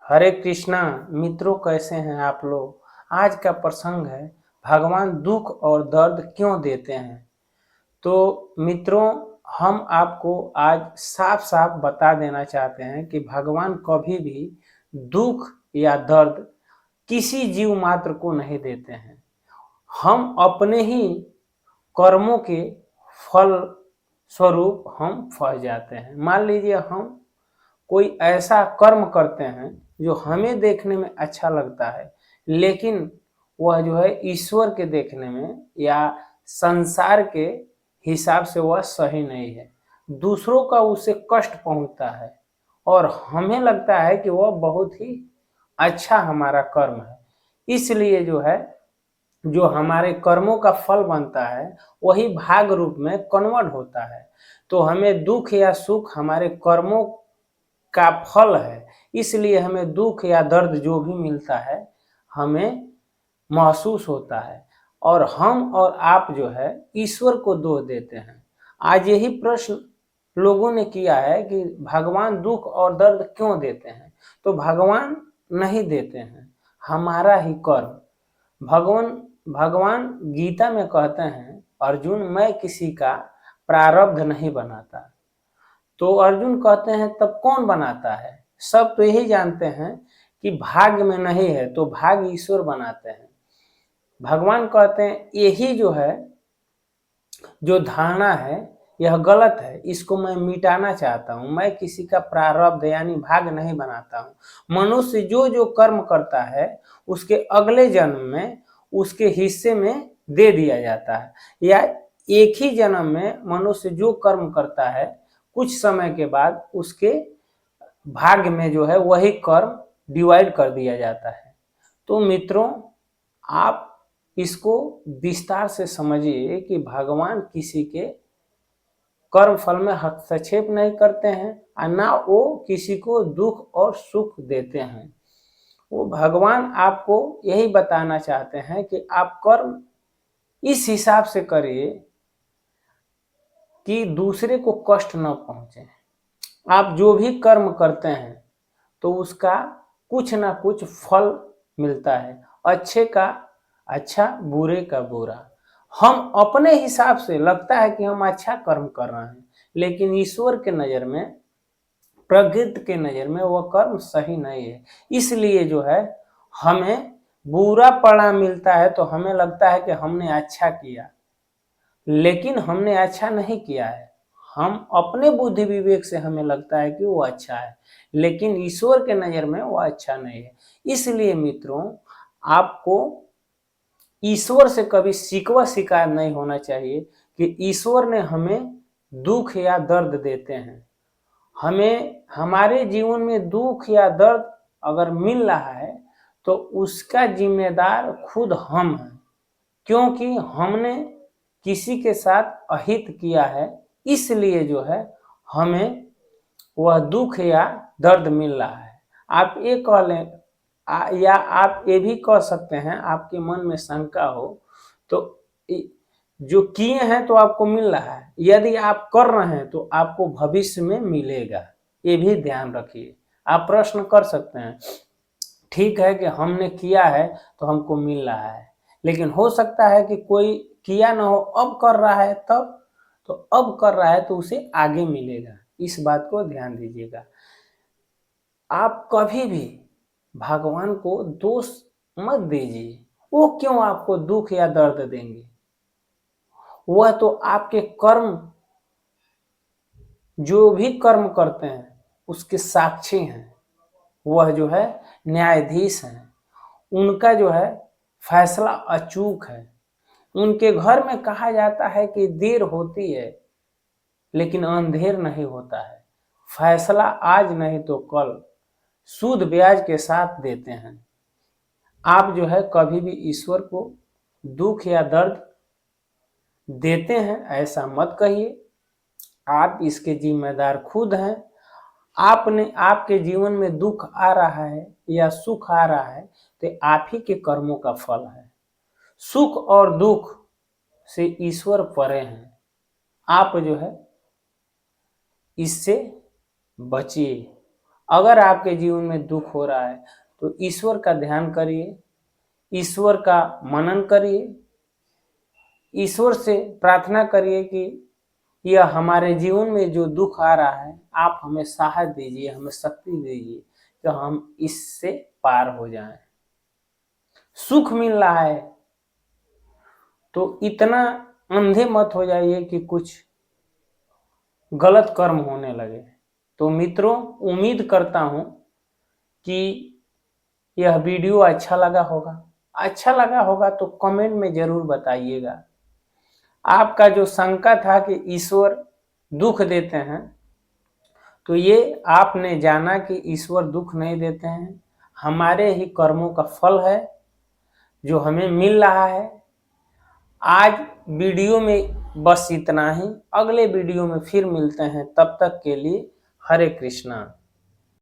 हरे कृष्णा। मित्रों, कैसे हैं आप लोग। आज का प्रसंग है भगवान दुख और दर्द क्यों देते हैं। तो मित्रों, हम आपको आज साफ साफ बता देना चाहते हैं कि भगवान कभी भी दुख या दर्द किसी जीव मात्र को नहीं देते हैं। हम अपने ही कर्मों के फल स्वरूप हम फंस जाते हैं। मान लीजिए हम कोई ऐसा कर्म करते हैं जो हमें देखने में अच्छा लगता है, लेकिन वह जो है ईश्वर के देखने में या संसार के हिसाब से वह सही नहीं है। दूसरों का उसे कष्ट पहुंचता है और हमें लगता है कि वह बहुत ही अच्छा हमारा कर्म है। इसलिए जो है जो हमारे कर्मों का फल बनता है वही भाग रूप में कन्वर्ट होता है। तो हमें दुख या सुख हमारे कर्मों का फल है, इसलिए हमें दुख या दर्द जो भी मिलता है हमें महसूस होता है और हम और आप जो है ईश्वर को दोष देते हैं। आज यही प्रश्न लोगों ने किया है कि भगवान दुख और दर्द क्यों देते हैं। तो भगवान नहीं देते हैं, हमारा ही कर्म। भगवान भगवान गीता में कहते हैं, अर्जुन मैं किसी का प्रारब्ध नहीं बनाता। तो अर्जुन कहते हैं तब कौन बनाता है। सब तो यही जानते हैं कि भाग्य में नहीं है तो भाग्य ईश्वर बनाते हैं। भगवान कहते हैं यही जो है जो धारणा है यह गलत है, इसको मैं मिटाना चाहता हूं। मैं किसी का प्रारब्ध यानी भाग्य नहीं बनाता हूं। मनुष्य जो जो कर्म करता है उसके अगले जन्म में उसके हिस्से में दे दिया जाता है, या एक ही जन्म में मनुष्य जो कर्म करता है कुछ समय के बाद उसके भाग्य में जो है वही कर्म डिवाइड कर दिया जाता है। तो मित्रों, आप इसको विस्तार से समझिए कि भगवान किसी के कर्म फल में हस्तक्षेप नहीं करते हैं और ना वो किसी को दुख और सुख देते हैं। वो भगवान आपको यही बताना चाहते हैं कि आप कर्म इस हिसाब से करिए कि दूसरे को कष्ट न पहुंचे। आप जो भी कर्म करते हैं तो उसका कुछ ना कुछ फल मिलता है, अच्छे का अच्छा, बुरे का बुरा। हम अपने हिसाब से लगता है कि हम अच्छा कर्म कर रहे हैं, लेकिन ईश्वर के नज़र में, प्रकृति के नज़र में वह कर्म सही नहीं है। इसलिए जो है हमें बुरा परिणाम मिलता है तो हमें लगता है कि हमने अच्छा किया, लेकिन हमने अच्छा नहीं किया है। हम अपने बुद्धि विवेक से हमें लगता है कि वो अच्छा है, लेकिन ईश्वर के नज़र में वो अच्छा नहीं है। इसलिए मित्रों, आपको ईश्वर से कभी शिकवा शिकायत नहीं होना चाहिए कि ईश्वर ने हमें दुख या दर्द देते हैं। हमें हमारे जीवन में दुख या दर्द अगर मिल रहा है तो उसका जिम्मेदार खुद हम हैं, क्योंकि हमने किसी के साथ अहित किया है। इसलिए जो है हमें वह दुख या दर्द मिल रहा है। आप ये कह लें या आप ये भी कह सकते हैं, आपके मन में शंका हो तो जो किए हैं तो आपको मिल रहा है, यदि आप कर रहे हैं तो आपको भविष्य में मिलेगा। ये भी ध्यान रखिए। आप प्रश्न कर सकते हैं, ठीक है कि हमने किया है तो हमको मिल रहा है, लेकिन हो सकता है कि कोई किया ना हो, अब कर रहा है, तब तो अब कर रहा है तो उसे आगे मिलेगा। इस बात को ध्यान दीजिएगा। आप कभी भी भगवान को दोष मत दीजिए। वो क्यों आपको दुख या दर्द देंगे। वह तो आपके कर्म, जो भी कर्म करते हैं उसके साक्षी हैं। वह जो है न्यायाधीश हैं। उनका जो है फैसला अचूक है। उनके घर में कहा जाता है कि देर होती है लेकिन अंधेर नहीं होता है। फैसला आज नहीं तो कल सूद ब्याज के साथ देते हैं। आप जो है कभी भी ईश्वर को दुख या दर्द देते हैं ऐसा मत कहिए। आप इसके जिम्मेदार खुद हैं। आपने, आपके जीवन में दुख आ रहा है या सुख आ रहा है तो आप ही के कर्मों का फल है। सुख और दुख से ईश्वर परे हैं। आप जो है इससे बचिए। अगर आपके जीवन में दुख हो रहा है तो ईश्वर का ध्यान करिए, ईश्वर का मनन करिए, ईश्वर से प्रार्थना करिए कि यह हमारे जीवन में जो दुख आ रहा है आप हमें साहस दीजिए, हमें शक्ति दीजिए कि हम इससे पार हो जाएं। सुख मिल रहा है तो इतना अंधे मत हो जाइए कि कुछ गलत कर्म होने लगे। तो मित्रों, उम्मीद करता हूं कि यह वीडियो अच्छा लगा होगा। अच्छा लगा होगा तो कमेंट में जरूर बताइएगा। आपका जो शंका था कि ईश्वर दुख देते हैं, तो ये आपने जाना कि ईश्वर दुख नहीं देते हैं, हमारे ही कर्मों का फल है जो हमें मिल रहा है। आज वीडियो में बस इतना ही, अगले वीडियो में फिर मिलते हैं, तब तक के लिए हरे कृष्णा।